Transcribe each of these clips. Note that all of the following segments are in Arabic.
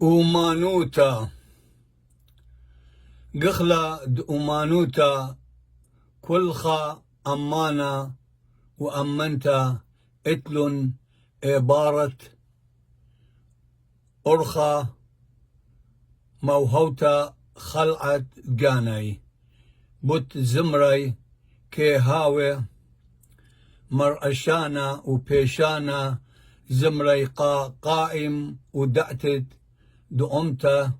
أومانوتا قخلا أومانوتا كلخا أمانا وأمنتا إتلن عبارة أرخا موهوتا خلعت جاني بوت زمري كي هاوي مرأشانا وبيشانا زمري قائم ودعتت دؤمتا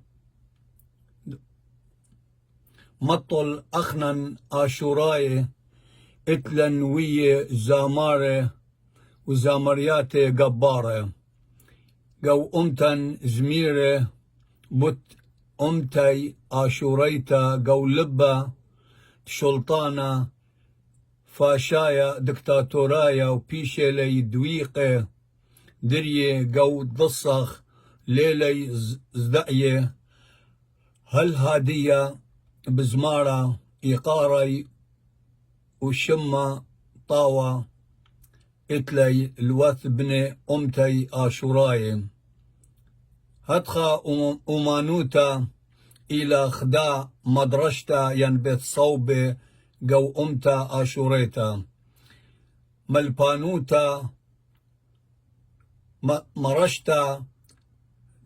مطل أخنن آشوراي اتلن وية زاماري وزامرياتي قباري قو أمتن زميري بوت أمتي آشوريتا قو لبا شلطانا فاشايا دكتاتورايا وبيشي لي دويقي دريه قو ضصخ ليلي زدعيه هل هادية بزمارة إيقاري وشمة طاوة إتلي الوث بني أمتي آشوراي هدخا أمانوتا إلى خدا مدرشتا ينبت صوبي قو أمتا آشوريتا ملبانوتا مرشتا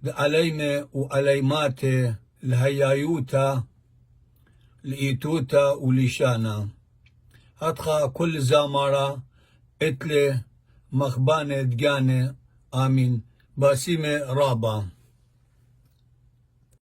عليمة وعليماتي الهيايوتا الإيتوتا وليشانا هدخا كل زامارة إتلي مخبانة دقانة آمين باسيمة رابا